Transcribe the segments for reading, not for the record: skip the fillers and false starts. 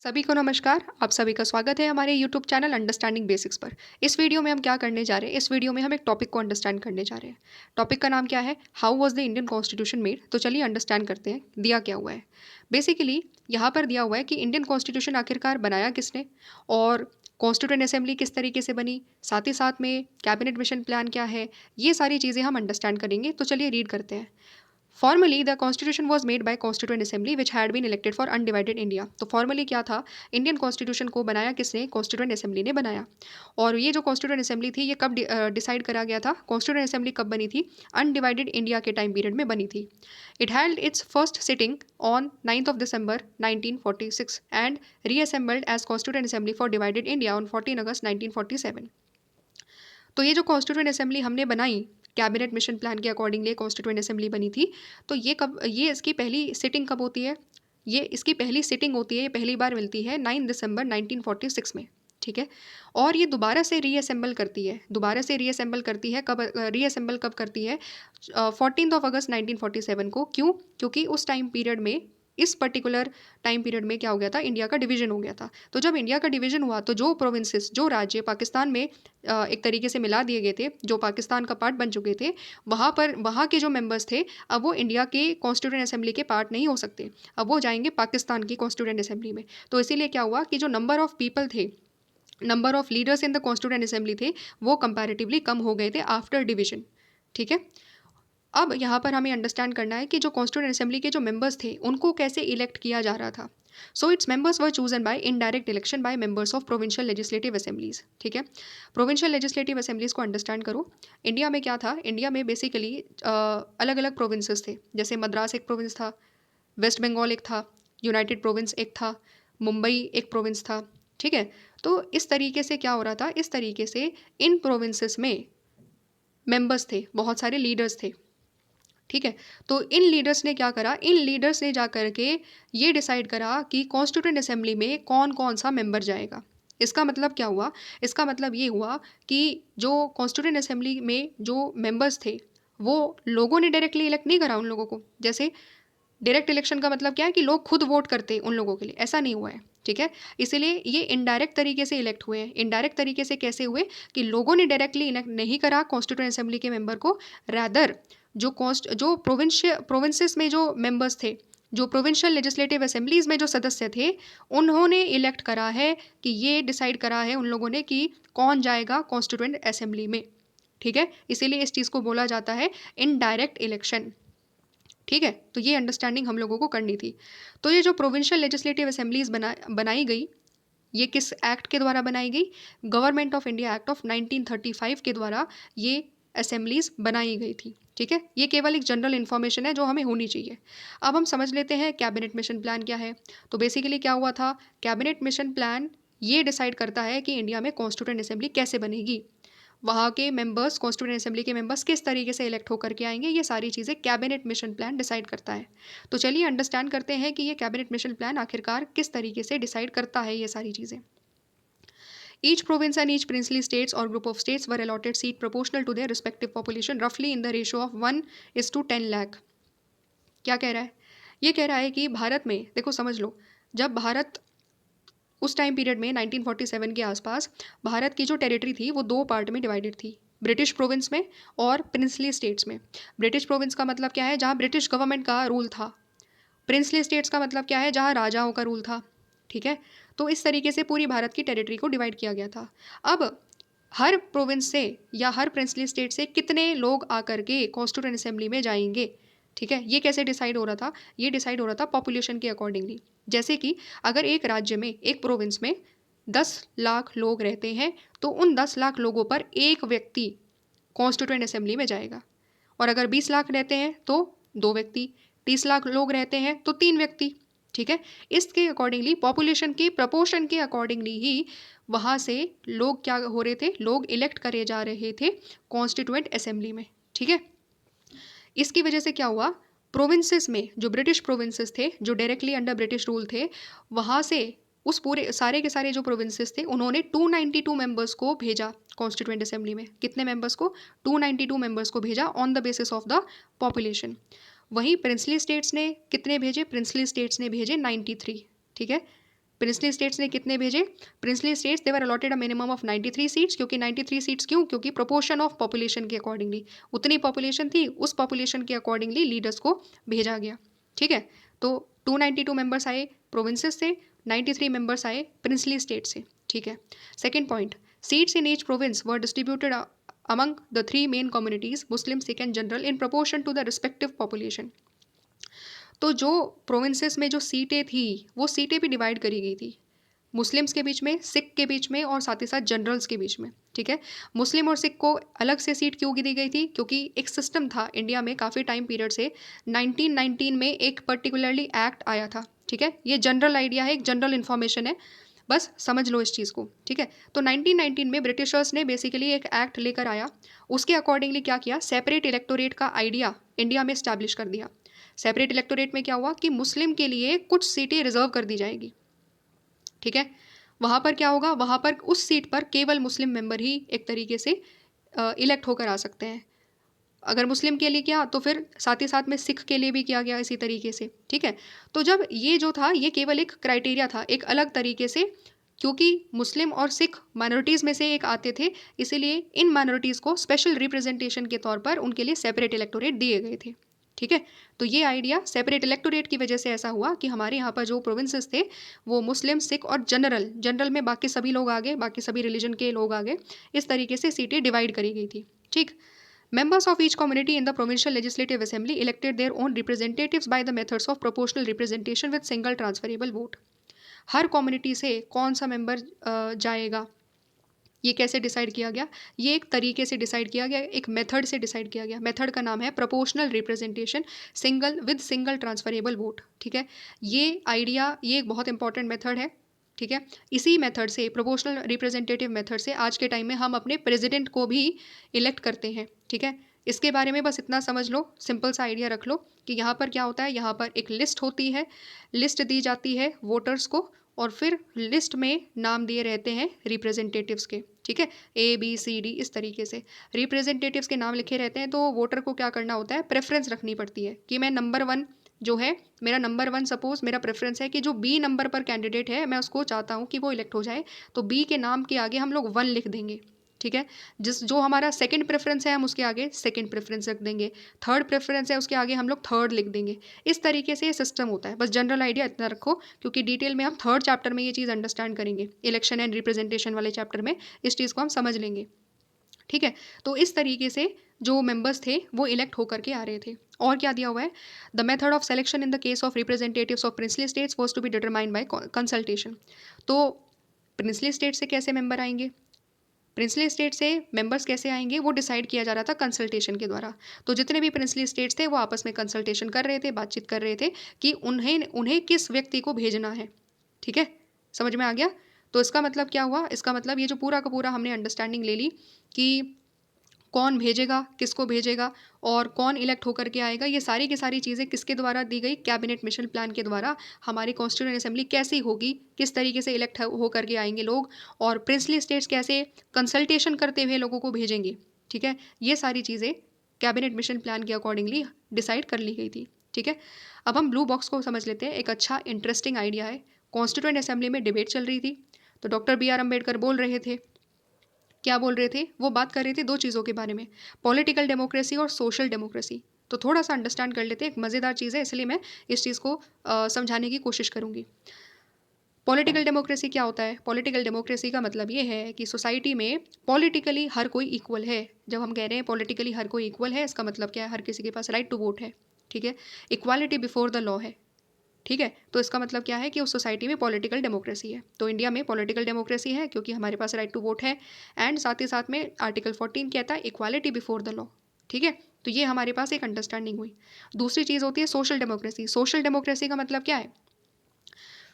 सभी को नमस्कार। आप सभी का स्वागत है हमारे यूट्यूब चैनल अंडरस्टैंडिंग बेसिक्स पर। इस वीडियो में हम क्या करने जा रहे हैं? इस वीडियो में हम एक टॉपिक को अंडरस्टैंड करने जा रहे हैं। टॉपिक का नाम क्या है? How was the Indian constitution made. तो चलिए अंडरस्टैंड करते हैं दिया क्या हुआ है। बेसिकली यहाँ पर दिया हुआ है कि इंडियन कॉन्स्टिट्यूशन आखिरकार बनाया किसने और कॉन्स्टिट्यूएंट असेंबली किस तरीके से बनी, साथ ही साथ में कैबिनेट मिशन प्लान क्या है, ये सारी चीज़ें हम अंडरस्टैंड करेंगे। तो चलिए रीड करते हैं। Formally the constitution was made by constituent assembly which had been elected for undivided India. तो फॉर्मली क्या था? इंडियन कॉन्स्टिट्यूशन को बनाया किसने? कॉन्स्टिट्यूएंट असेंबली ने बनाया। और ये जो कॉन्स्टिट्यूएंट असेंबली थी ये कब डिसाइड करा गया था? कॉन्स्टिट्यूएंट असेंबली कब बनी थी? अनडिवाइडेड इंडिया के टाइम पीरियड में बनी थी। It held its first sitting on 9th of December 1946 and reassembled as constituent assembly for divided India on 14 August 1947। तो ये जो कॉन्स्टिट्यूएंट असेंबली हमने बनाई कैबिनेट मिशन प्लान के अकॉर्डिंगली कॉन्स्टिट्यूएंट असेंबली बनी थी। तो ये इसकी पहली सिटिंग कब होती है? ये इसकी पहली सिटिंग होती है, ये पहली बार मिलती है 9 दिसंबर 1946 में। ठीक है। और ये दोबारा से रीअसेंबल करती है, कब रीअसेंबल कब करती है? 14 अगस्त 1947 को। क्यों? क्योंकि उस टाइम पीरियड में, इस पर्टिकुलर टाइम पीरियड में क्या हो गया था? इंडिया का डिवीजन हो गया था। तो जब इंडिया का डिवीजन हुआ तो जो प्रोविंसेस, जो राज्य पाकिस्तान में एक तरीके से मिला दिए गए थे, जो पाकिस्तान का पार्ट बन चुके थे, वहाँ के जो मेंबर्स थे अब वो इंडिया के कॉन्स्टिट्यूएंट असेंबली के पार्ट नहीं हो सकते। अब वो जाएंगे पाकिस्तान की कॉन्स्टिट्यूएंट असेंबली में। तो इसीलिए क्या हुआ कि जो नंबर ऑफ पीपल थे, number of leaders in the constituent assembly थे, वो कंपैरेटिवली कम हो गए थे आफ्टर डिवीजन। ठीक है। अब यहाँ पर हमें अंडरस्टैंड करना है कि जो कॉन्स्टिट्यूएंट असेंबली के जो मेंबर्स थे उनको कैसे इलेक्ट किया जा रहा था। So its members were chosen by indirect election by members of provincial legislative assemblies. ठीक है। प्रोविंशियल लेजिस्लेटिव असेंबलीज को अंडरस्टैंड करो। इंडिया में क्या था? इंडिया में बेसिकली अलग अलग प्रोविंसेस थे। जैसे मद्रास एक प्रोविंस था, वेस्ट बंगाल एक था, यूनाइटेड प्रोविंस एक था, मुंबई एक प्रोविंस था। ठीक है। तो इस तरीके से क्या हो रहा था? इस तरीके से इन प्रोविंसेस में मेंबर्स थे, बहुत सारे लीडर्स थे। ठीक है। तो इन लीडर्स ने क्या करा? इन लीडर्स ने जा कर के ये डिसाइड करा कि कॉन्स्टिट्यूएंट असेंबली में कौन कौन सा मेंबर जाएगा। इसका मतलब क्या हुआ? इसका मतलब ये हुआ कि जो कॉन्स्टिट्यूएंट असेंबली में जो मेंबर्स थे वो लोगों ने डायरेक्टली इलेक्ट नहीं करा उन लोगों को। जैसे डायरेक्ट इलेक्शन का मतलब क्या है कि लोग खुद वोट करते हैं उन लोगों के लिए, ऐसा नहीं हुआ है। ठीक है। इसीलिए ये इनडायरेक्ट तरीके से इलेक्ट हुए हैं। इनडायरेक्ट तरीके से कैसे हुए? कि लोगों ने डायरेक्टली इलेक्ट नहीं करा कॉन्स्टिट्यूएंट असेंबली के मेंबर को, रैदर जो प्रोविंसेस में जो मेंबर्स थे, जो प्रोविंशियल लेजिस्लेटिव असेंबलीज में जो सदस्य थे, उन्होंने इलेक्ट करा है कि ये डिसाइड करा है उन लोगों ने कि कौन जाएगा कॉन्स्टिट्यूएंट असेंबली में। ठीक है। इसीलिए इस चीज़ को बोला जाता है इनडायरेक्ट इलेक्शन। ठीक है। तो ये अंडरस्टैंडिंग हम लोगों को करनी थी। तो ये जो प्रोविंशियल लेजिस्लेटिव असेंबलीज बनाई गई, ये किस एक्ट के द्वारा बनाई गई? Government of India act of 1935 के द्वारा ये असेंबलीज बनाई गई थी। ठीक है। ये केवल एक जनरल इन्फॉर्मेशन है जो हमें होनी चाहिए। अब हम समझ लेते हैं कैबिनेट मिशन प्लान क्या है। तो बेसिकली क्या हुआ था? कैबिनेट मिशन प्लान ये डिसाइड करता है कि इंडिया में कॉन्स्टिट्यूएंट असेंबली कैसे बनेगी, वहाँ के मेंबर्स, कॉन्स्टिट्यूएंट असेंबली के मेंबर्स किस तरीके से इलेक्ट होकर के आएंगे, ये सारी चीज़ें कैबिनेट मिशन प्लान डिसाइड करता है। तो चलिए अंडरस्टैंड करते हैं कि ये कैबिनेट मिशन प्लान आखिरकार किस तरीके से डिसाइड करता है ये सारी चीज़ें। Each province and each princely states or group of states were allotted seat proportional to their respective population roughly in the ratio of 1:10 lakh। क्या कह रहा है? ये कह रहा है कि भारत में, देखो समझ लो, जब भारत उस टाइम पीरियड में 1947 के आसपास भारत की जो टेरिटरी थी वो दो पार्ट में डिवाइडेड थी, ब्रिटिश प्रोविंस में और प्रिंसली स्टेट्स में। ब्रिटिश प्रोविंस का मतलब क्या है? जहाँ ब्रिटिश गवर्नमेंट का रूल था। प्रिंसली स्टेट्स का मतलब क्या है? जहाँ राजाओं का रूल था। ठीक है। तो इस तरीके से पूरी भारत की टेरिटरी को डिवाइड किया गया था। अब हर प्रोविंस से या हर प्रिंसली स्टेट से कितने लोग आकर के कॉन्स्टिट्यूएंट असेंबली में जाएंगे, ठीक है, ये कैसे डिसाइड हो रहा था? ये डिसाइड हो रहा था पॉपुलेशन के अकॉर्डिंगली। जैसे कि अगर एक राज्य में, एक प्रोविंस में 10 लाख लोग रहते हैं तो उन 10 लाख लोगों पर एक व्यक्ति कॉन्स्टिट्यूएंट असेंबली में जाएगा। और अगर 20 लाख रहते हैं तो 2 व्यक्ति, 30 लाख लोग रहते हैं तो 3 व्यक्ति। ठीक है। इसके अकॉर्डिंगली, पॉपुलेशन की प्रपोर्शन के अकॉर्डिंगली ही वहाँ से लोग क्या हो रहे थे? लोग इलेक्ट करे जा रहे थे कॉन्स्टिट्यूएंट असेंबली में। ठीक है। इसकी वजह से क्या हुआ? प्रोविंसेस में जो ब्रिटिश प्रोविंसेस थे, जो डायरेक्टली अंडर ब्रिटिश रूल थे, वहाँ से उस पूरे सारे के सारे जो प्रोविंसेस थे उन्होंने 292 मेंबर्स को भेजा कॉन्स्टिट्यूएंट असेंबली में। कितने मेंबर्स को? 292 मेंबर्स को भेजा on the basis of the population. वहीं प्रिंसली स्टेट्स ने कितने भेजे? प्रिंसली स्टेट्स ने भेजे 93। ठीक है। प्रिंसली स्टेट्स ने कितने भेजे? Princely states they were allotted a minimum of 93 seats, क्योंकि 93 सीट्स क्यों? क्योंकि प्रोपोर्शन ऑफ पॉपुलेशन के अकॉर्डिंगली, उतनी पॉपुलेशन थी, उस पॉपुलेशन के अकॉर्डिंगली लीडर्स को भेजा गया। ठीक है, तो 292 मेंबर्स आए प्रोविंसेस से, 93 मेंबर्स आए प्रिंसली स्टेट से। ठीक है, second point, seats in each province were distributed among the three main communities, Muslim, Sikh and General, in proportion to the respective population. तो जो प्रोविंसेस में जो सीटें थी वो सीटें भी डिवाइड करी गई थी, मुस्लिम्स के बीच में, सिख के बीच में और साथ ही साथ जनरल्स के बीच में। ठीक है, मुस्लिम और सिख को अलग से सीट क्यों दी गई थी? क्योंकि एक सिस्टम था इंडिया में काफ़ी टाइम पीरियड से, 1919 में एक पर्टिकुलरली एक्ट आया था। ठीक है, ये जनरल आइडिया है, एक जनरल इन्फॉर्मेशन है, बस समझ लो इस चीज़ को। ठीक है, तो 1919 में ब्रिटिशर्स ने बेसिकली एक एक्ट लेकर आया, उसके अकॉर्डिंगली क्या किया, सेपरेट इलेक्टोरेट का आइडिया इंडिया में इस्टेब्लिश कर दिया। सेपरेट इलेक्टोरेट में क्या हुआ कि मुस्लिम के लिए कुछ सीटें रिजर्व कर दी जाएगी। ठीक है, वहाँ पर क्या होगा, वहाँ पर उस सीट पर केवल मुस्लिम मेंबर ही एक तरीके से इलेक्ट होकर आ सकते हैं। अगर मुस्लिम के लिए किया तो फिर साथ ही साथ में सिख के लिए भी किया गया इसी तरीके से। ठीक है, तो जब ये जो था ये केवल एक क्राइटेरिया था, एक अलग तरीके से, क्योंकि मुस्लिम और सिख माइनॉरिटीज़ में से एक आते थे, इसीलिए इन माइनॉरिटीज़ को स्पेशल रिप्रेजेंटेशन के तौर पर उनके लिए सेपरेट इलेक्टोरेट दिए गए थे। ठीक है, तो ये आइडिया सेपरेट इलेक्टोरेट की वजह से ऐसा हुआ कि हमारे यहाँ पर जो प्रोविंसेस थे वो मुस्लिम, सिख और जनरल में बाकी सभी लोग आ गए, बाकी सभी रिलीजन के लोग आ गए, इस तरीके से सीटें डिवाइड करी गई थी। ठीक, members of each community in the provincial legislative assembly elected their own representatives by the methods of proportional representation with single transferable vote. Her community से कौन सा मेंबर जाएगा, ये कैसे डिसाइड किया गया? ये एक तरीके से डिसाइड किया गया, एक मेथड से डिसाइड किया गया। मेथड का नाम है proportional representation single transferable vote. ठीक है, ये आइडिया, ये एक बहुत इंपॉर्टेंट मेथड है। ठीक है, इसी मेथड से, प्रोपोर्शनल रिप्रेजेंटेटिव मेथड से आज के टाइम में हम अपने प्रेसिडेंट को भी इलेक्ट करते हैं। ठीक है, इसके बारे में बस इतना समझ लो, सिंपल सा आइडिया रख लो कि यहाँ पर क्या होता है, यहाँ पर एक लिस्ट होती है, लिस्ट दी जाती है वोटर्स को, और फिर लिस्ट में नाम दिए रहते हैं रिप्रेजेंटेटिव्स के। ठीक है, ABCD इस तरीके से रिप्रेजेंटेटिव्स के नाम लिखे रहते हैं। तो वोटर को क्या करना होता है, प्रेफरेंस रखनी पड़ती है कि मैं नंबर 1 जो है, मेरा नंबर 1 सपोज मेरा प्रेफरेंस है कि जो B नंबर पर कैंडिडेट है मैं उसको चाहता हूँ कि वो इलेक्ट हो जाए, तो B के नाम के आगे हम लोग 1 लिख देंगे। ठीक है, जो हमारा सेकंड प्रेफरेंस है हम उसके आगे सेकंड प्रेफरेंस रख देंगे, थर्ड प्रेफरेंस है उसके आगे हम लोग थर्ड लिख देंगे। इस तरीके से ये सिस्टम होता है। बस जनरल आइडिया इतना रखो, क्योंकि डिटेल में हम थर्ड चैप्टर में ये चीज़ अंडरस्टैंड करेंगे, इलेक्शन एंड रिप्रेजेंटेशन वाले चैप्टर में इस चीज़ को हम समझ लेंगे। ठीक है, तो इस तरीके से जो मेंबर्स थे वो इलेक्ट होकर के आ रहे थे। और क्या दिया हुआ है, the method of selection in the case of representatives of princely states was to be determined by consultation. तो प्रिंसली स्टेट से कैसे मेंबर आएंगे, प्रिंसली स्टेट से मेंबर्स कैसे आएंगे, वो डिसाइड किया जा रहा था कंसल्टेशन के द्वारा। तो जितने भी प्रिंसली स्टेट्स थे वो आपस में कंसल्टेशन कर रहे थे, बातचीत कर रहे थे कि उन्हें किस व्यक्ति को भेजना है। ठीक है, समझ में आ गया? तो इसका मतलब क्या हुआ, इसका मतलब ये जो पूरा का पूरा हमने अंडरस्टैंडिंग ले ली कि कौन भेजेगा, किसको भेजेगा और कौन इलेक्ट होकर के आएगा, ये सारी की सारी चीज़ें किसके द्वारा दी गई, कैबिनेट मिशन प्लान के द्वारा। हमारी कॉन्स्टिट्यूएंट असेंबली कैसी होगी, किस तरीके से इलेक्ट होकर के आएंगे लोग, और प्रिंसली स्टेट्स कैसे कंसल्टेशन करते हुए लोगों को भेजेंगे। ठीक है, ये सारी चीज़ें कैबिनेट मिशन प्लान के अकॉर्डिंगली डिसाइड कर ली गई थी। ठीक है, अब हम ब्लू बॉक्स को समझ लेते हैं। एक अच्छा इंटरेस्टिंग आइडिया है, कॉन्स्टिट्यूएंट असेंबली में डिबेट चल रही थी, तो डॉक्टर BR अम्बेडकर बोल रहे थे, क्या बोल रहे थे, वो बात कर रहे थे दो चीज़ों के बारे में, पॉलिटिकल डेमोक्रेसी और सोशल डेमोक्रेसी। तो थोड़ा सा अंडरस्टैंड कर लेते हैं, एक मज़ेदार चीज़ है इसलिए मैं इस चीज़ को समझाने की कोशिश करूँगी। पॉलिटिकल डेमोक्रेसी क्या होता है, पॉलिटिकल डेमोक्रेसी का मतलब ये है कि सोसाइटी में पॉलिटिकली हर कोई इक्वल है। जब हम कह रहे हैं पॉलिटिकली हर कोई इक्वल है, इसका मतलब क्या है, हर किसी के पास राइट टू वोट है। ठीक है, इक्वालिटी बिफोर द लॉ है। ठीक है, तो इसका मतलब क्या है कि उस सोसाइटी में पॉलिटिकल डेमोक्रेसी है। तो इंडिया में पॉलिटिकल डेमोक्रेसी है क्योंकि हमारे पास राइट टू वोट है, एंड साथ ही साथ में आर्टिकल 14 कहता है इक्वालिटी बिफोर द लॉ। ठीक है, तो ये हमारे पास एक अंडरस्टैंडिंग हुई। दूसरी चीज़ होती है सोशल डेमोक्रेसी। सोशल डेमोक्रेसी का मतलब क्या है,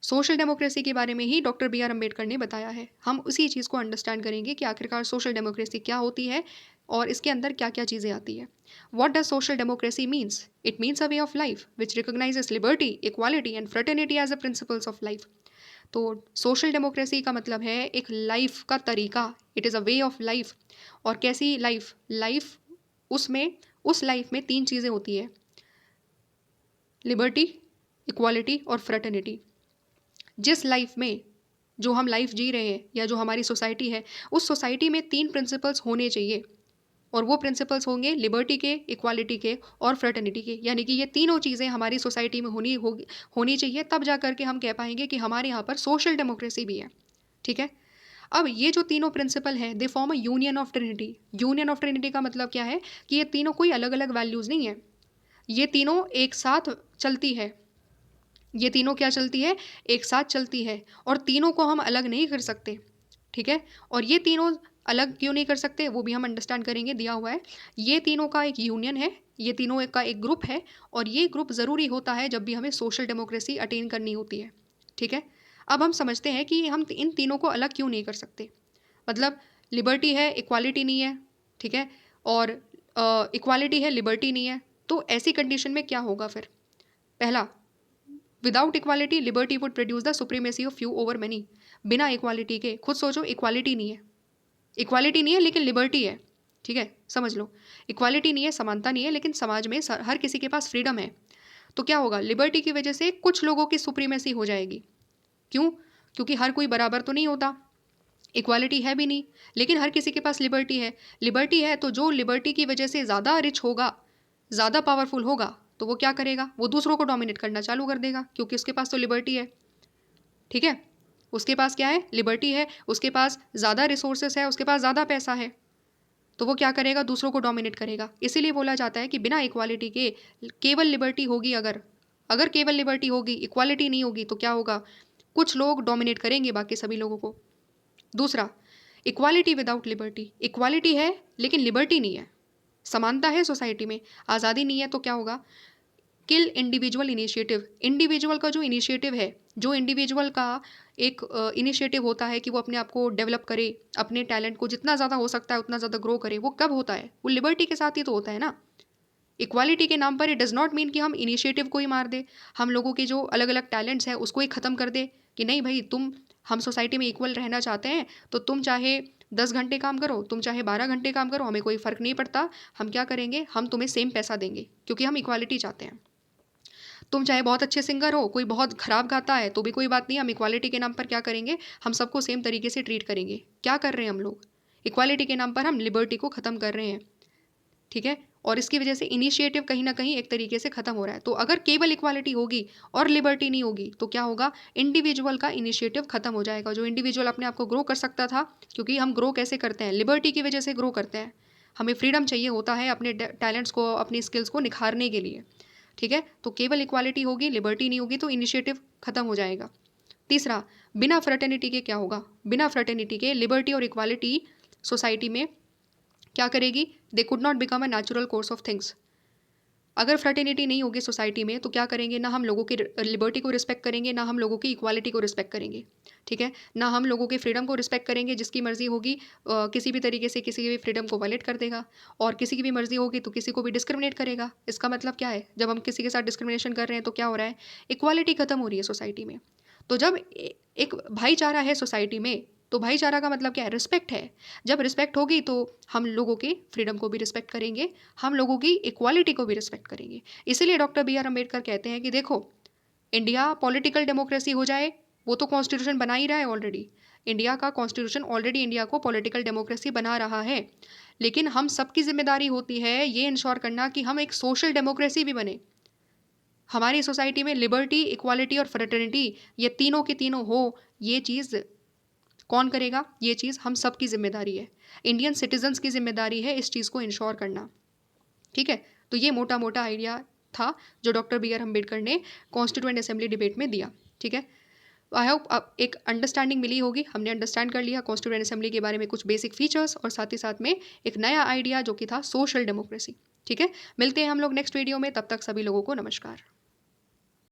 सोशल डेमोक्रेसी के बारे में ही डॉक्टर BR अम्बेडकर ने बताया है। हम उसी चीज़ को अंडरस्टैंड करेंगे कि आखिरकार सोशल डेमोक्रेसी क्या होती है और इसके अंदर क्या क्या चीज़ें आती है। What does social democracy means, it means a way of life which recognises liberty, equality and fraternity as a principles of life. तो सोशल डेमोक्रेसी का मतलब है एक लाइफ का तरीका, it is a way of life. और कैसी life, उस लाइफ में 3 चीज़ें होती है, लिबर्टी, इक्वालिटी और फ्रेटर्निटी। जिस लाइफ में जो हम लाइफ जी रहे हैं या जो हमारी सोसाइटी है, उस सोसाइटी में 3 प्रिंसिपल्स होने चाहिए, और वो प्रिंसिपल्स होंगे लिबर्टी के, इक्वालिटी के और फ्रेटर्निटी के। यानी कि ये तीनों चीज़ें हमारी सोसाइटी में होनी चाहिए, तब जा कर के हम कह पाएंगे कि हमारे यहाँ पर सोशल डेमोक्रेसी भी है। ठीक है। अब ये जो तीनों प्रिंसिपल हैं, they form a union of Trinity. Union of Trinity का मतलब क्या है कि ये तीनों कोई अलग अलग वैल्यूज़ नहीं है, ये तीनों एक साथ चलती है। ये तीनों क्या चलती है? एक साथ चलती है, और तीनों को हम अलग नहीं कर सकते। ठीक है। और ये तीनों अलग क्यों नहीं कर सकते वो भी हम अंडरस्टैंड करेंगे, दिया हुआ है। ये तीनों का एक यूनियन है, ये तीनों का एक ग्रुप है, और ये ग्रुप ज़रूरी होता है जब भी हमें सोशल डेमोक्रेसी अटेन करनी होती है। ठीक है। अब हम समझते हैं कि हम इन तीनों को अलग क्यों नहीं कर सकते। मतलब लिबर्टी है, इक्वालिटी नहीं है। ठीक है। और इक्वालिटी है, लिबर्टी नहीं है। तो ऐसी कंडीशन में क्या होगा फिर? पहला, without equality liberty would produce the supremacy of few over many. बिना इक्वालिटी के, खुद सोचो, इक्वालिटी नहीं है, इक्वालिटी नहीं है लेकिन लिबर्टी है। ठीक है, समझ लो, इक्वालिटी नहीं है, समानता नहीं है, लेकिन समाज में हर किसी के पास फ्रीडम है। तो क्या होगा? लिबर्टी की वजह से कुछ लोगों की सुप्रीमेसी हो जाएगी। क्यों? क्योंकि हर कोई बराबर तो नहीं होता, इक्वालिटी है भी नहीं, लेकिन हर किसी के पास लिबर्टी है। लिबर्टी है तो जो लिबर्टी की वजह से ज़्यादा रिच होगा, ज़्यादा पावरफुल होगा, तो वो क्या करेगा? वो दूसरों को डोमिनेट करना चालू कर देगा, क्योंकि उसके पास तो लिबर्टी है। ठीक है। उसके पास क्या है? लिबर्टी है, उसके पास ज़्यादा रिसोर्सेस है, उसके पास ज़्यादा पैसा है, तो वो क्या करेगा? दूसरों को डोमिनेट करेगा। इसीलिए बोला जाता है कि बिना इक्वालिटी के केवल लिबर्टी होगी, अगर अगर केवल लिबर्टी होगी, इक्वालिटी नहीं होगी, तो क्या होगा? कुछ लोग डोमिनेट करेंगे बाकी सभी लोगों को। दूसरा, इक्वालिटी विदाउट लिबर्टी। इक्वालिटी है लेकिन लिबर्टी नहीं है, समानता है सोसाइटी में, आज़ादी नहीं है, तो क्या होगा? किल इंडिविजुअल इनिशिएटिव। इंडिविजुअल का जो इनिशिएटिव है, जो इंडिविजुअल का एक इनिशिएटिव होता है कि वो अपने आप को डेवलप करे, अपने टैलेंट को जितना ज़्यादा हो सकता है उतना ज़्यादा ग्रो करे, वो कब होता है? वो लिबर्टी के साथ ही तो होता है ना। इक्वालिटी के नाम पर इट डज़ नॉट मीन कि हम इनिशिएटिव को ही मार दे, हम लोगों के जो अलग अलग टैलेंट्स हैं उसको ही ख़त्म कर दे कि नहीं भाई, हम सोसाइटी में इक्वल रहना चाहते हैं तो तुम चाहे 10 घंटे काम करो, तुम चाहे 12 घंटे काम करो, हमें कोई फ़र्क नहीं पड़ता। हम क्या करेंगे? हम तुम्हें सेम पैसा देंगे, क्योंकि हम इक्वालिटी चाहते हैं। तुम चाहे बहुत अच्छे सिंगर हो, कोई बहुत ख़राब गाता है, तो भी कोई बात नहीं, हम इक्वालिटी के नाम पर क्या करेंगे? हम सबको सेम तरीके से ट्रीट करेंगे। क्या कर रहे हैं हम लोग? इक्वालिटी के नाम पर हम लिबर्टी को ख़त्म कर रहे हैं। ठीक है। और इसकी वजह से इनिशिएटिव कहीं ना कहीं एक तरीके से ख़त्म हो रहा है। तो अगर केवल इक्वालिटी होगी और लिबर्टी नहीं होगी, तो क्या होगा? इंडिविजुअल का इनिशिएटिव ख़त्म हो जाएगा। जो इंडिविजुअल अपने आप को ग्रो कर सकता था, क्योंकि हम ग्रो कैसे करते हैं? लिबर्टी की वजह से ग्रो करते हैं। हमें फ्रीडम चाहिए होता है अपने टैलेंट्स को, अपनी स्किल्स को निखारने के लिए। ठीक है। तो केवल इक्वालिटी होगी, लिबर्टी नहीं होगी, तो इनिशिएटिव ख़त्म हो जाएगा। तीसरा, बिना फ्रेटर्निटी के क्या होगा? बिना फ्रेटर्निटी के लिबर्टी और इक्वालिटी सोसाइटी में क्या करेगी? They could not become a natural course of things. अगर फ्रेटर्निटी नहीं होगी सोसाइटी में, तो क्या करेंगे? ना हम लोगों की लिबर्टी को रिस्पेक्ट करेंगे, ना हम लोगों की इक्वालिटी को रिस्पेक्ट करेंगे। ठीक है। ना हम लोगों के फ्रीडम को रिस्पेक्ट करेंगे, जिसकी मर्जी होगी किसी भी तरीके से किसी भी फ्रीडम को वायलेट कर देगा, और किसी की भी मर्जी होगी तो किसी को भी डिस्क्रिमिनेट करेगा। इसका मतलब क्या है? जब हम किसी के साथ डिस्क्रिमिनेशन कर रहे हैं तो क्या हो रहा है? इक्वालिटी खत्म हो रही है सोसाइटी में। तो जब एक भाईचारा है सोसाइटी में, तो भाईचारा का मतलब क्या है? रिस्पेक्ट है। जब रिस्पेक्ट होगी तो हम लोगों की फ्रीडम को भी रिस्पेक्ट करेंगे, हम लोगों की इक्वालिटी को भी रिस्पेक्ट करेंगे। इसीलिए डॉक्टर बी आर अम्बेडकर कहते हैं कि देखो, इंडिया पॉलिटिकल डेमोक्रेसी हो जाए, वो तो कॉन्स्टिट्यूशन बना ही रहा है ऑलरेडी। इंडिया का कॉन्स्टिट्यूशन ऑलरेडी इंडिया को पॉलिटिकल डेमोक्रेसी बना रहा है, लेकिन हम सबकी जिम्मेदारी होती है ये इंश्योर करना कि हम एक सोशल डेमोक्रेसी भी बने। हमारी सोसाइटी में लिबर्टी, इक्वालिटी और फ्रेटर्निटी, ये तीनों के तीनों हो। ये चीज़ कौन करेगा? ये चीज़ हम सब की जिम्मेदारी है, इंडियन सिटीजन्स की जिम्मेदारी है इस चीज़ को इंश्योर करना। ठीक है। तो ये मोटा मोटा आइडिया था जो डॉक्टर बी आर अम्बेडकर ने कॉन्स्टिट्यूएंट असेंबली डिबेट में दिया। ठीक है। आई होप अब एक अंडरस्टैंडिंग मिली होगी, हमने अंडरस्टैंड कर लिया कॉन्स्टिट्यूएंट असेंबली के बारे में कुछ बेसिक फीचर्स, और साथ ही साथ में एक नया आइडिया जो कि था सोशल डेमोक्रेसी। ठीक है। मिलते हैं हम लोग नेक्स्ट वीडियो में, तब तक सभी लोगों को नमस्कार।